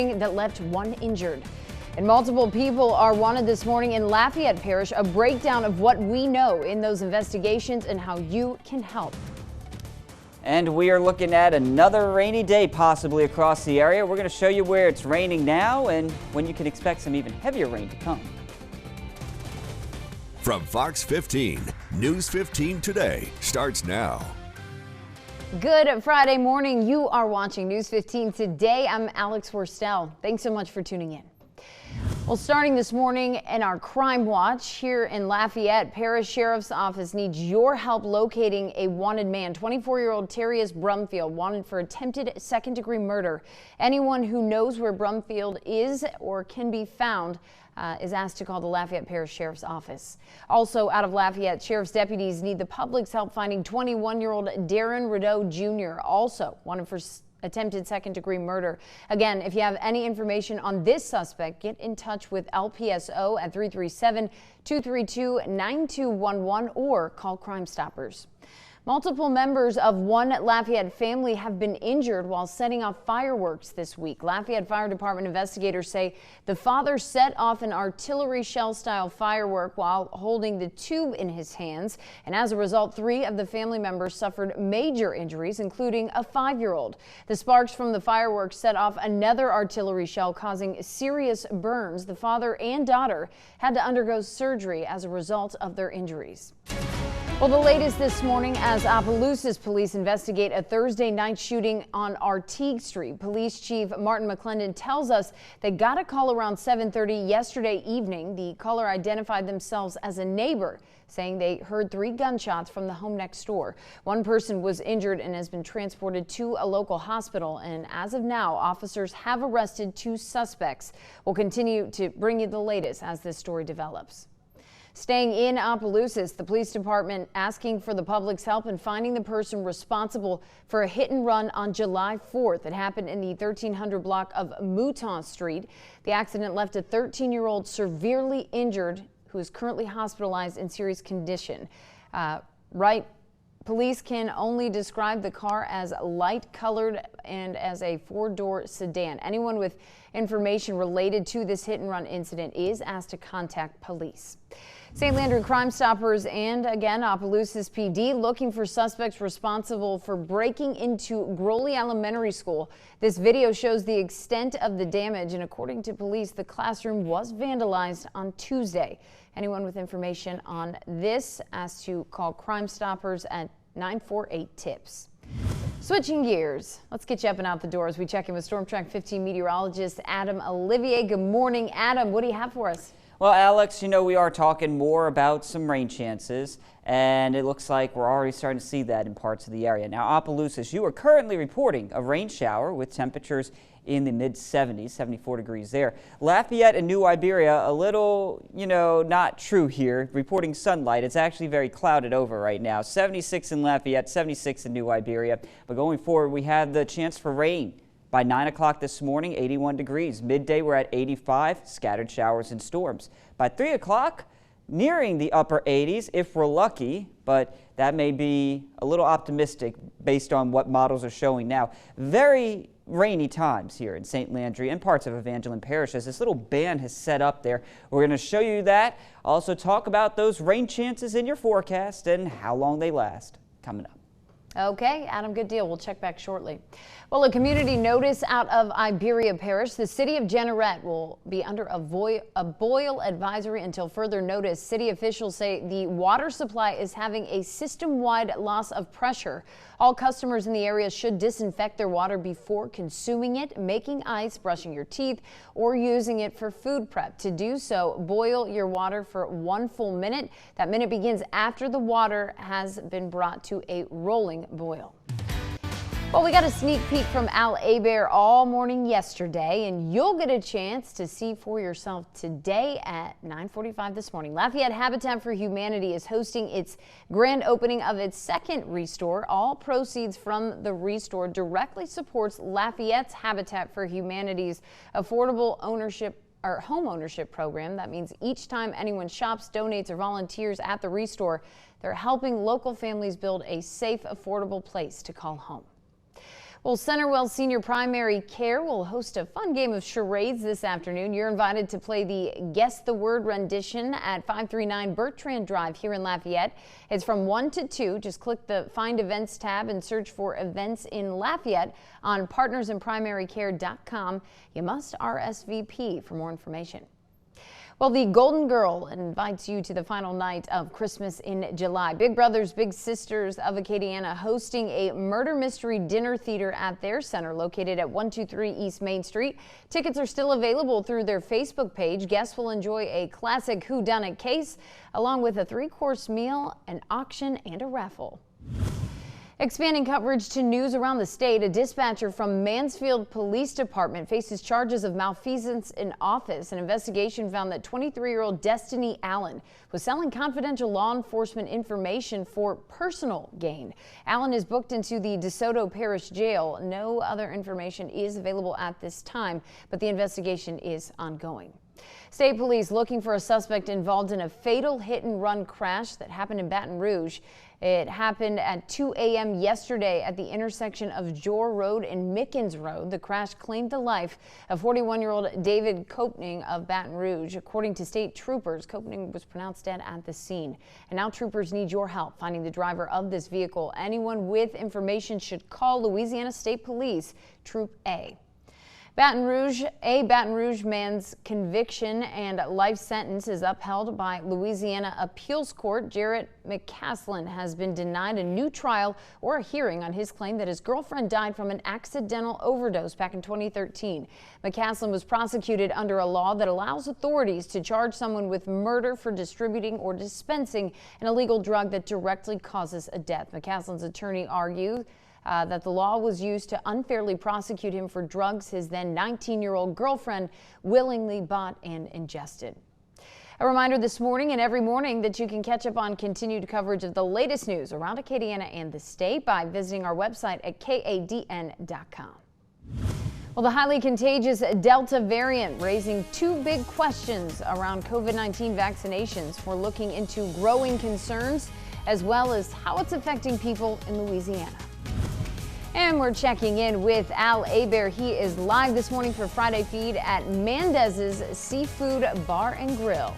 that left one injured. And multiple people are wanted this morning in Lafayette Parish. A breakdown of what we know in those investigations and how you can help. And we are looking at another rainy day possibly across the area. We're going to show you where it's raining now and when you can expect some even heavier rain to come. From Fox 15, News 15 Today starts now. Good Friday morning. You are watching News 15 Today. I'm Alex Worstel. Thanks so much for tuning in. Well, starting this morning in our Crime Watch here in Lafayette, Parish Sheriff's Office needs your help locating a wanted man. 24-year-old Terrius Brumfield, wanted for attempted second-degree murder. Anyone who knows where Brumfield is or can be found is asked to call the Lafayette Parish Sheriff's Office. Also out of Lafayette, sheriff's deputies need the public's help finding 21-year-old Darren Rideau Jr., also wanted for attempted second-degree murder. Again, if you have any information on this suspect, get in touch with LPSO at 337-232-9211 or call Crime Stoppers. Multiple members of one Lafayette family have been injured while setting off fireworks this week. Lafayette Fire Department investigators say the father set off an artillery shell-style firework while holding the tube in his hands, and as a result, 3 of the family members suffered major injuries, including a 5-year-old. The sparks from the fireworks set off another artillery shell, causing serious burns. The father and daughter had to undergo surgery as a result of their injuries. Well, the latest this morning as Opelousas police investigate a Thursday night shooting on Artigue Street. Police Chief Martin McClendon tells us they got a call around 7:30 yesterday evening. The caller identified themselves as a neighbor, saying they heard 3 gunshots from the home next door. One person was injured and has been transported to a local hospital. And as of now, officers have arrested 2 suspects. We'll continue to bring you the latest as this story develops. Staying in Opelousas, the police department asking for the public's help in finding the person responsible for a hit and run on July 4th. It happened in the 1300 block of Mouton Street. The accident left a 13-year-old severely injured who is currently hospitalized in serious condition. Police can only describe the car as light-colored and as a 4-door sedan. Anyone with information related to this hit-and-run incident is asked to contact police. St. Landry Crime Stoppers and again Opelousas PD looking for suspects responsible for breaking into Groley Elementary School. This video shows the extent of the damage, and according to police, the classroom was vandalized on Tuesday. Anyone with information on this asked to call Crime Stoppers at 948-TIPS. Switching gears, let's get you up and out the door as we check in with Storm Track 15 meteorologist Adam Olivier. Good morning, Adam. What do you have for us? Well, Alex, you know, we are talking more about some rain chances, and it looks like we're already starting to see that in parts of the area. Now, Opelousas, you are currently reporting a rain shower with temperatures in the mid-70s, 74 degrees there. Lafayette and New Iberia, a little, not true here, reporting sunlight. It's actually very clouded over right now. 76 in Lafayette, 76 in New Iberia. But going forward, we have the chance for rain. By 9 o'clock this morning, 81 degrees. Midday, we're at 85, scattered showers and storms. By 3 o'clock, nearing the upper 80s if we're lucky, but that may be a little optimistic based on what models are showing now. Very rainy times here in St. Landry and parts of Evangeline Parish as this little band has set up there. We're going to show you that. Also talk about those rain chances in your forecast and how long they last coming up. Okay, Adam, good deal. We'll check back shortly. Well, a community notice out of Iberia Parish. The city of Jeanerette will be under a boil advisory until further notice. City officials say the water supply is having a system-wide loss of pressure. All customers in the area should disinfect their water before consuming it, making ice, brushing your teeth, or using it for food prep. To do so, boil your water for 1 full minute. That minute begins after the water has been brought to a rolling boil. Well, we got a sneak peek from Al Hebert all morning yesterday, and you'll get a chance to see for yourself today at 9:45 this morning. Lafayette Habitat for Humanity is hosting its grand opening of its second restore. All proceeds from the restore directly supports Lafayette's Habitat for Humanity's affordable ownership or home ownership program. That means each time anyone shops, donates, or volunteers at the restore, they're helping local families build a safe, affordable place to call home. Well, Centerwell Senior Primary Care will host a fun game of charades this afternoon. You're invited to play the Guess the Word rendition at 539 Bertrand Drive here in Lafayette. It's from 1 to 2. Just click the Find Events tab and search for events in Lafayette on partnersinprimarycare.com. You must RSVP for more information. Well, the Golden Girl invites you to the final night of Christmas in July. Big Brothers Big Sisters of Acadiana hosting a murder mystery dinner theater at their center located at 123 East Main Street. Tickets are still available through their Facebook page. Guests will enjoy a classic whodunit case along with a 3-course meal, an auction, and a raffle. Expanding coverage to news around the state, a dispatcher from Mansfield Police Department faces charges of malfeasance in office. An investigation found that 23-year-old Destiny Allen was selling confidential law enforcement information for personal gain. Allen is booked into the DeSoto Parish Jail. No other information is available at this time, but the investigation is ongoing. State police looking for a suspect involved in a fatal hit-and-run crash that happened in Baton Rouge. It happened at 2 a.m. yesterday at the intersection of Jor Road and Mickens Road. The crash claimed the life of 41-year-old David Kopning of Baton Rouge. According to state troopers, Kopning was pronounced dead at the scene. And now troopers need your help finding the driver of this vehicle. Anyone with information should call Louisiana State Police, Troop A. A Baton Rouge man's conviction and life sentence is upheld by Louisiana Appeals Court. Jarrett McCaslin has been denied a new trial or a hearing on his claim that his girlfriend died from an accidental overdose back in 2013. McCaslin was prosecuted under a law that allows authorities to charge someone with murder for distributing or dispensing an illegal drug that directly causes a death. McCaslin's attorney argued that the law was used to unfairly prosecute him for drugs his then 19-year-old girlfriend willingly bought and ingested. A reminder this morning and every morning that you can catch up on continued coverage of the latest news around Acadiana and the state by visiting our website at kadn.com. Well, the highly contagious Delta variant raising 2 big questions around COVID-19 vaccinations. We're looking into growing concerns as well as how it's affecting people in Louisiana. And we're checking in with Al Abair. He is live this morning for Friday Feed at Mendez's Seafood Bar and Grill.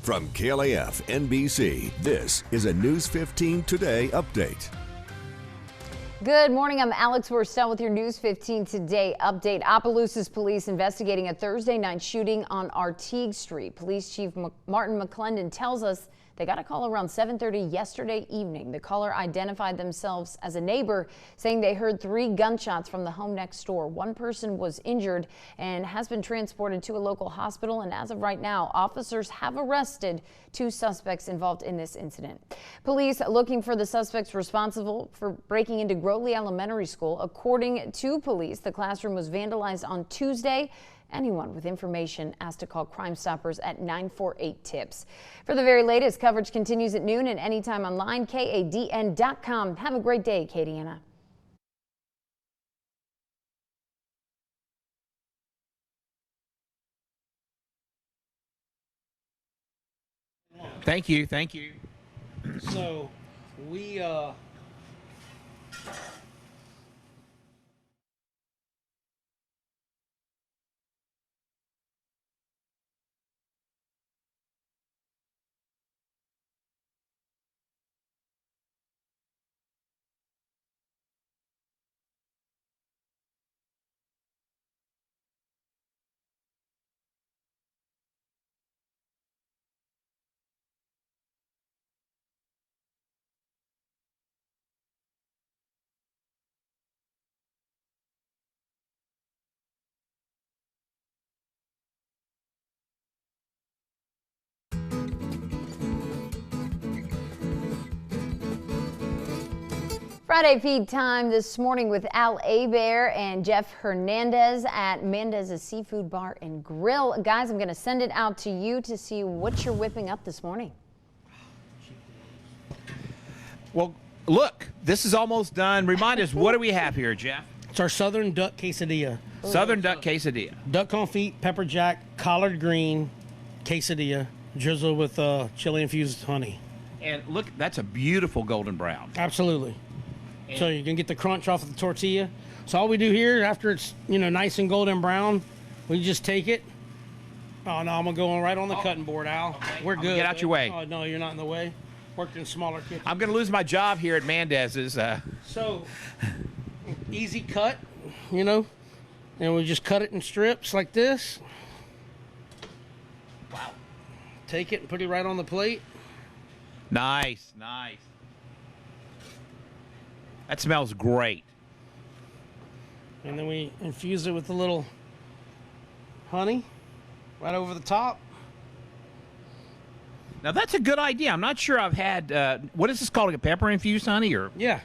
From KLAF NBC, this is a News 15 Today update. Good morning. I'm Alex Worstel with your News 15 Today update. Opelousas police investigating a Thursday night shooting on Artigue Street. Police Chief Martin McClendon tells us they got a call around 7:30 yesterday evening. The caller identified themselves as a neighbor, saying they heard 3 gunshots from the home next door. One person was injured and has been transported to a local hospital. And as of right now, officers have arrested 2 suspects involved in this incident. Police looking for the suspects responsible for breaking into Growley Elementary School. According to police, the classroom was vandalized on Tuesday. Anyone with information asked to call Crime Stoppers at 948 TIPS. For the very latest, coverage continues at noon and anytime online, kadn.com. Have a great day, Acadiana. Thank you. Thank you. So we Friday feed time this morning with Al Abear and Jeff Hernandez at Mendez's Seafood Bar and Grill. Guys, I'm going to send it out to you to see what you're whipping up this morning. Well, look, this is almost done. Remind us, what do we have here, Jeff? It's our Southern Duck Quesadilla. Southern Duck Quesadilla. Duck confit, pepper jack, collard green quesadilla, drizzled with chili-infused honey. And look, that's a beautiful golden brown. Absolutely. So you can get the crunch off of the tortilla. So all we do here, after it's nice and golden brown, we just take it. Oh no, I'm gonna go right on the cutting board, Al. Okay. We're I'm good. gonna get out your way. Oh no, you're not in the way. Worked in smaller kitchens. I'm going to lose my job here at Mendez's. So easy cut, and we just cut it in strips like this. Wow. Take it and put it right on the plate. Nice, nice. That smells great. And then we infuse it with a little honey right over the top. Now, that's a good idea. I'm not sure I've had, what is this called, a pepper-infused honey? Or Yeah.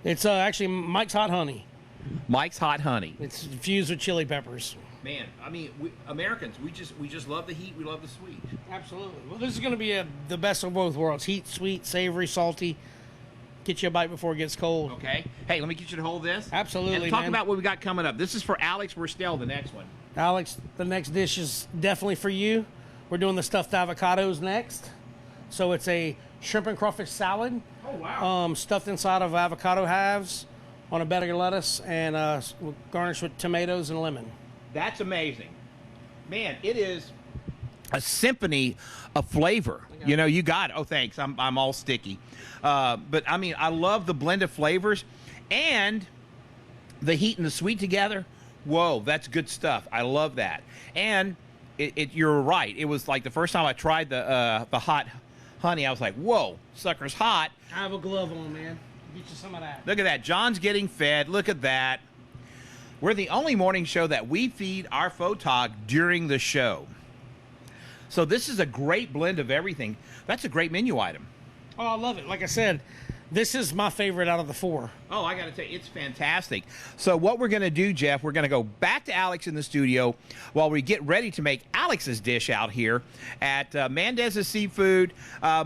It's actually Mike's Hot Honey. Mike's Hot Honey. It's infused with chili peppers. Man, I mean, Americans, we just love the heat. We love the sweet. Absolutely. Well, this is going to be the best of both worlds. Heat, sweet, savory, salty. Get you a bite before it gets cold. Okay. Hey, let me get you to hold this. Absolutely, And talk man. about what we got coming up. This is for Alex Werstel, the next one. Alex, the next dish is definitely for you. We're doing the stuffed avocados next. So it's a shrimp and crawfish salad. Oh, wow. Stuffed inside of avocado halves on a bed of lettuce and garnished with tomatoes and lemon. That's amazing. Man, it is a symphony of flavor. You got it. Oh, thanks. I'm all sticky. But, I mean, I love the blend of flavors and the heat and the sweet together. Whoa, that's good stuff. I love that. And you're right. It was like the first time I tried the hot honey, I was like, whoa, sucker's hot. I have a glove on, man. Get you some of that. Look at that. John's getting fed. Look at that. We're the only morning show that we feed our photog during the show. So this is a great blend of everything. That's a great menu item. Oh, I love it. Like I said, this is my favorite out of the four. Oh, I got to tell you, it's fantastic. So what we're going to do, Jeff, we're going to go back to Alex in the studio while we get ready to make Alex's dish out here at Mendez's Seafood.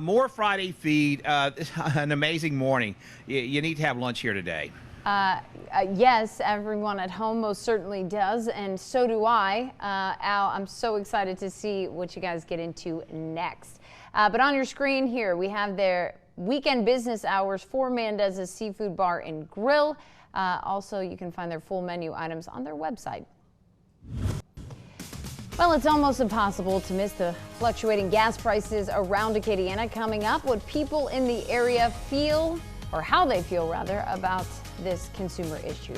More Friday feed. An amazing morning. You need to have lunch here today. Yes, everyone at home most certainly does, and so do I. Al, I'm so excited to see what you guys get into next. But on your screen here, we have their weekend business hours for Mendez's Seafood Bar and Grill. Also, you can find their full menu items on their website. Well, it's almost impossible to miss the fluctuating gas prices around Acadiana. Coming up, what people in the area feel, or how they feel rather, about this consumer issue.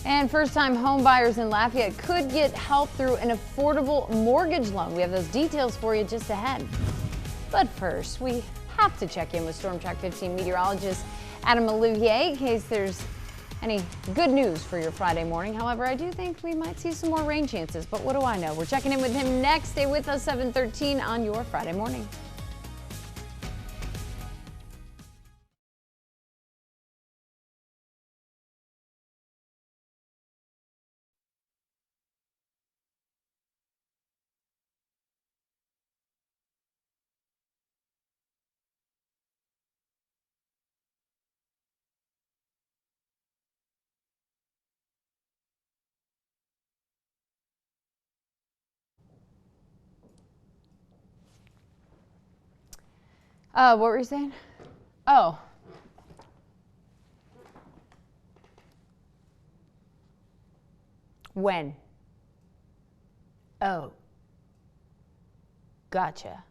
And first-time home buyers in Lafayette could get help through an affordable mortgage loan. We have those details for you just ahead. But first, we have to check in with Storm Track 15 meteorologist Adam Olivier in case there's any good news for your Friday morning. However, I do think we might see some more rain chances, but what do I know? We're checking in with him next. Stay with us, 7:13 on your Friday morning. What were you saying? Oh. When? Oh. Gotcha.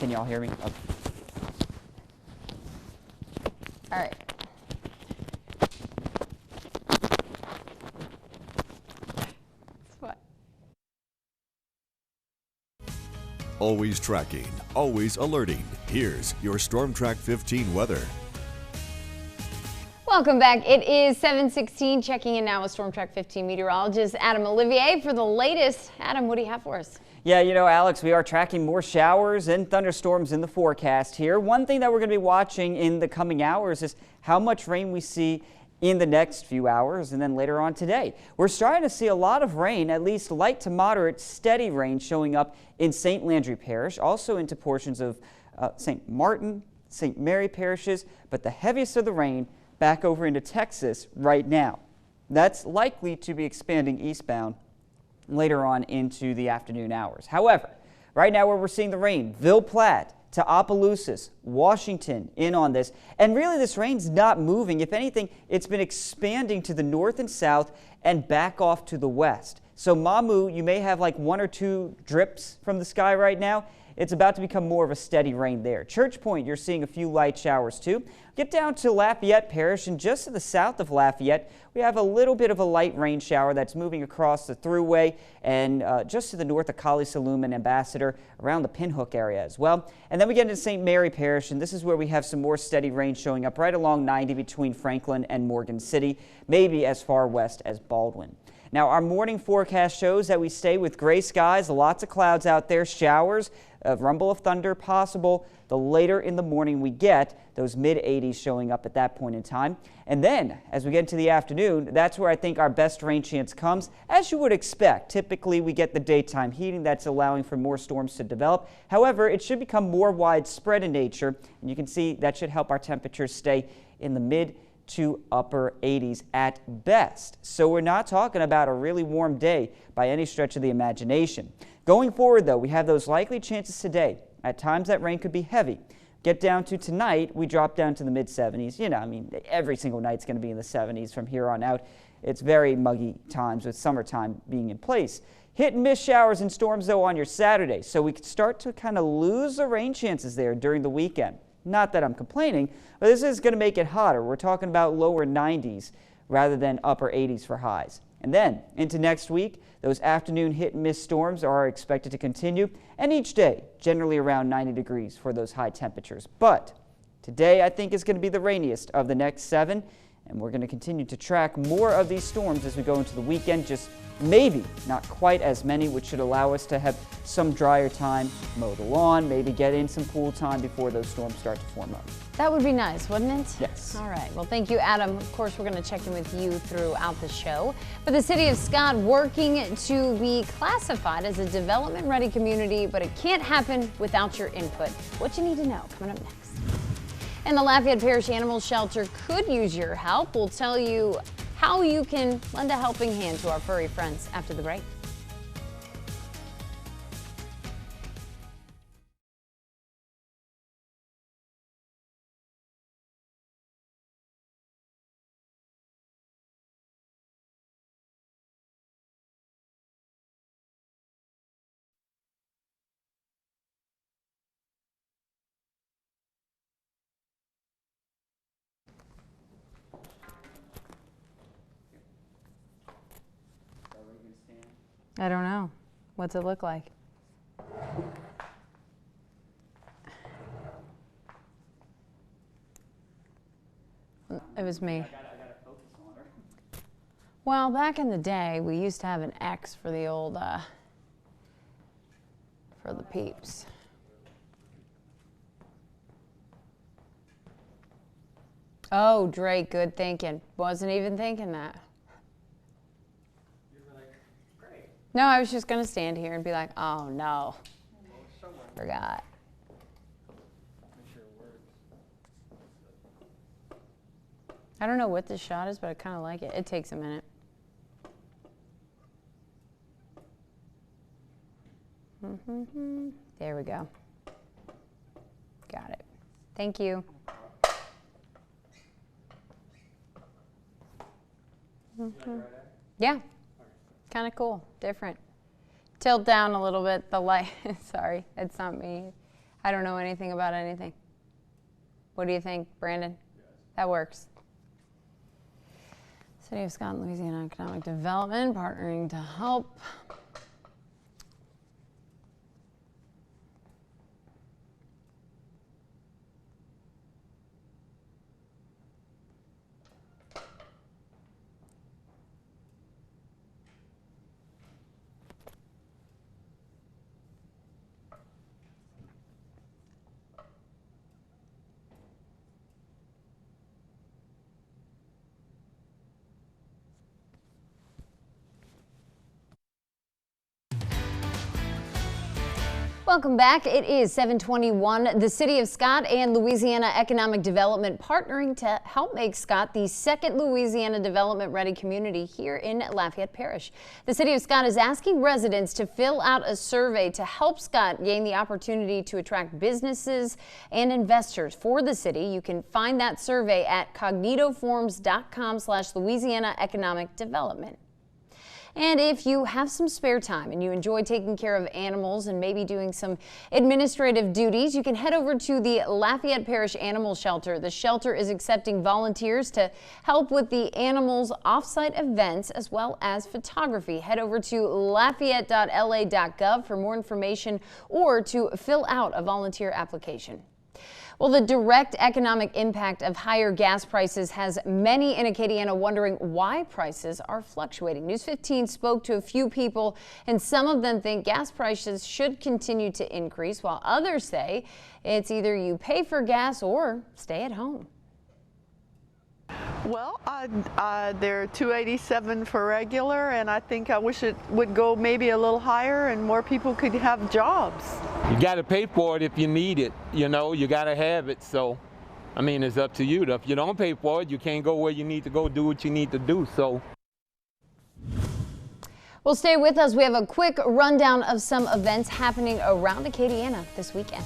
Can y'all hear me? Okay. All right. What? Always tracking, always alerting. Here's your Storm Track 15 weather. Welcome back. It is 7:16. Checking in now with Storm Track 15 meteorologist Adam Olivier for the latest. Adam, what do you have for us? Yeah, you know, Alex, we are tracking more showers and thunderstorms in the forecast here. One thing that we're going to be watching in the coming hours is how much rain we see in the next few hours and then later on today. We're starting to see a lot of rain, at least light to moderate steady rain showing up in St. Landry Parish, also into portions of St. Martin, St. Mary parishes, but the heaviest of the rain back over into Texas right now. That's likely to be expanding eastbound later on into the afternoon hours. However, right now where we're seeing the rain, Ville Platte to Opelousas, Washington in on this. And really this rain's not moving. If anything, it's been expanding to the north and south and back off to the west. So Mamu, you may have like 1 or 2 drips from the sky right now. It's about to become more of a steady rain there. Church Point, you're seeing a few light showers too. Get down to Lafayette Parish, and just to the south of Lafayette, we have a little bit of a light rain shower that's moving across the thruway and just to the north of Collie Saloom and Ambassador, around the Pinhook area as well. And then we get into St. Mary Parish, and this is where we have some more steady rain showing up right along 90 between Franklin and Morgan City, maybe as far west as Baldwin. Now, our morning forecast shows that we stay with gray skies, lots of clouds out there, showers, a rumble of thunder possible. The later in the morning we get, those mid-80s showing up at that point in time. And then, as we get into the afternoon, that's where I think our best rain chance comes, as you would expect. Typically, we get the daytime heating that's allowing for more storms to develop. However, it should become more widespread in nature, and you can see that should help our temperatures stay in the mid to upper 80s at best. So we're not talking about a really warm day by any stretch of the imagination. Going forward, though, we have those likely chances today. At times that rain could be heavy. Get down to tonight, we drop down to the mid-70s. You know, I mean, every single night's going to be in the 70s from here on out. It's very muggy times with summertime being in place. Hit and miss showers and storms, though, on your Saturday. So we could start to kind of lose the rain chances there during the weekend. Not that I'm complaining, but this is going to make it hotter. We're talking about lower 90s rather than upper 80s for highs. And then into next week, those afternoon hit and miss storms are expected to continue, and each day generally around 90 degrees for those high temperatures. But today I think is going to be the rainiest of the next 7, and we're going to continue to track more of these storms as we go into the weekend, just maybe not quite as many, which should allow us to have some drier time, mow the lawn, maybe get in some pool time before those storms start to form up. That would be nice, wouldn't it? Yes. All right. Well, thank you, Adam. Of course, we're going to check in with you throughout the show. But the city of Scott working to be classified as a development-ready community, but it can't happen without your input. What you need to know coming up next. And the Lafayette Parish Animal Shelter could use your help. We'll tell you how you can lend a helping hand to our furry friends after the break. I don't know. What's it look like? It was me. I gotta focus on her. Well, back in the day, we used to have an X for the old, for the peeps. Oh, Drake, good thinking. Wasn't even thinking that. No, I was just going to stand here and be like, oh, no. Forgot. I don't know what this shot is, but I kind of like it. It takes a minute. There we go. Got it. Thank you. Yeah. Kind of cool, different. Tilt down a little bit the light. Sorry, it's not me. I don't know anything about anything. What do you think, Brandon? That works. City of Scott and Louisiana Economic Development partnering to help. Welcome back. It is 7:21. The City of Scott and Louisiana Economic Development partnering to help make Scott the second Louisiana development-ready community here in Lafayette Parish. The City of Scott is asking residents to fill out a survey to help Scott gain the opportunity to attract businesses and investors for the city. You can find that survey at cognitoforms.com/Louisiana Economic Development. And if you have some spare time and you enjoy taking care of animals and maybe doing some administrative duties, you can head over to the Lafayette Parish Animal Shelter. The shelter is accepting volunteers to help with the animals' off-site events as well as photography. Head over to lafayette.la.gov for more information or to fill out a volunteer application. Well, the direct economic impact of higher gas prices has many in Acadiana wondering why prices are fluctuating. News 15 spoke to a few people, and some of them think gas prices should continue to increase, while others say it's either you pay for gas or stay at home. Well, they're $2.87 for regular, and I think I wish it would go maybe a little higher and more people could have jobs. You got to pay for it if you need it, you know, you got to have it. So, I mean, it's up to you. If you don't pay for it, you can't go where you need to go, do what you need to do. So. Well, stay with us. We have a quick rundown of some events happening around Acadiana this weekend.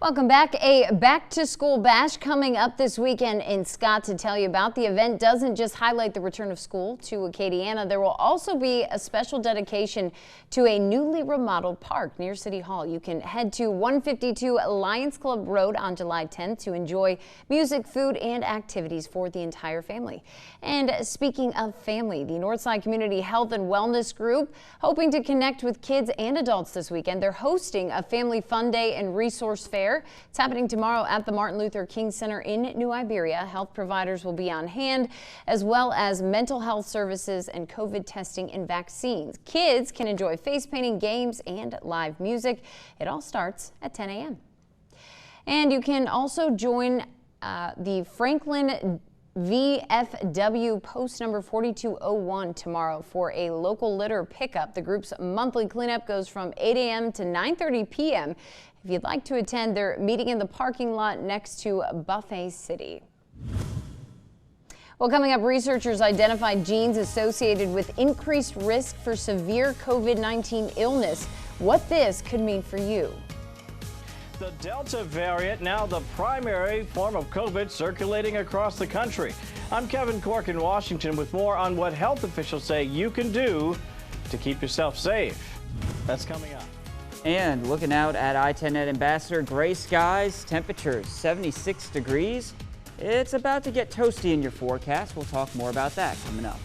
Welcome back. A back-to-school bash coming up this weekend in Scott to tell you about. The event doesn't just highlight the return of school to Acadiana. There will also be a special dedication to a newly remodeled park near City Hall. You can head to 152 Lions Club Road on July 10th to enjoy music, food, and activities for the entire family. And speaking of family, the Northside Community Health and Wellness Group, hoping to connect with kids and adults this weekend. They're hosting a family fun day and resource fair. It's happening tomorrow at the Martin Luther King Center in New Iberia. Health providers will be on hand, as well as mental health services and COVID testing and vaccines. Kids can enjoy face painting, games, and live music. It all starts at 10 a.m. And you can also join the Franklin VFW post number 4201 tomorrow for a local litter pickup. The group's monthly cleanup goes from 8 a.m. to 9:30 p.m. If you'd like to attend, they're meeting in the parking lot next to Buffet City. Well, coming up, researchers identified genes associated with increased risk for severe COVID-19 illness. What this could mean for you. The Delta variant, now the primary form of COVID circulating across the country. I'm Kevin Cork in Washington with more on what health officials say you can do to keep yourself safe. That's coming up. And looking out at I-10 at Ambassador, gray skies, temperatures 76 degrees. It's about to get toasty in your forecast. We'll talk more about that coming up.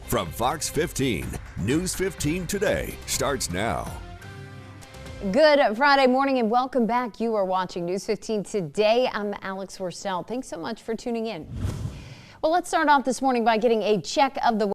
From Fox 15, News 15 Today starts now. Good Friday morning and welcome back. You are watching News 15 Today. I'm Alex Worsell. Thanks so much for tuning in. Well, let's start off this morning by getting a check of the